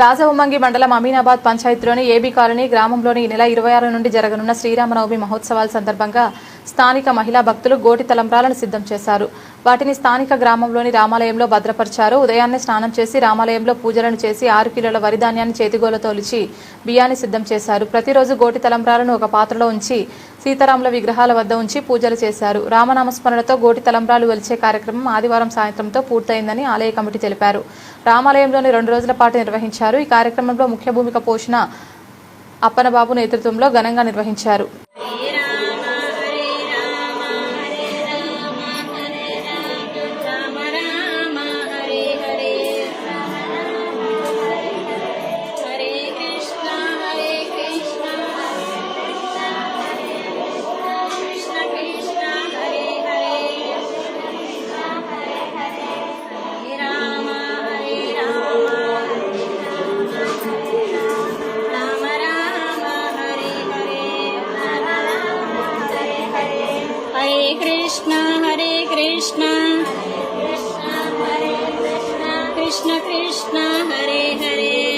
రాజహుమ్మంగి మండలం Aminabad పంచాయతీలోని AB colony గ్రామంలోని ఈ నెల 26 నుండి జరగనున్న శ్రీరామనవమి మహోత్సవాల సందర్భంగా స్థానిక మహిళా భక్తులు గోటి తలంబ్రాలను సిద్ధం చేశారు. వాటిని స్థానిక గ్రామంలోని రామాలయంలో భద్రపరిచారు. ఉదయాన్నే స్నానం చేసి రామాలయంలో పూజలను చేసి 6 కిలోల వరి ధాన్యాన్ని చేతిగోలతో ఒలిచి బియ్యాన్ని సిద్ధం చేశారు. ప్రతిరోజు గోటి తలంబ్రాలను ఒక పాత్రలో ఉంచి సీతారాముల విగ్రహాల వద్ద ఉంచి పూజలు చేశారు. రామనామస్మరణతో గోటి తలంబ్రాలు ఒలిచే కార్యక్రమం ఆదివారం సాయంత్రంతో పూర్తయిందని ఆలయ కమిటీ తెలిపారు. రామాలయంలోని 2 రోజుల పాటు నిర్వహించారు. ఈ కార్యక్రమంలో ముఖ్య భూమిక పోషణ అప్పనబాబు నేతృత్వంలో ఘనంగా నిర్వహించారు. हरे कृष्ण कृष्ण कृष्ण हरे हरे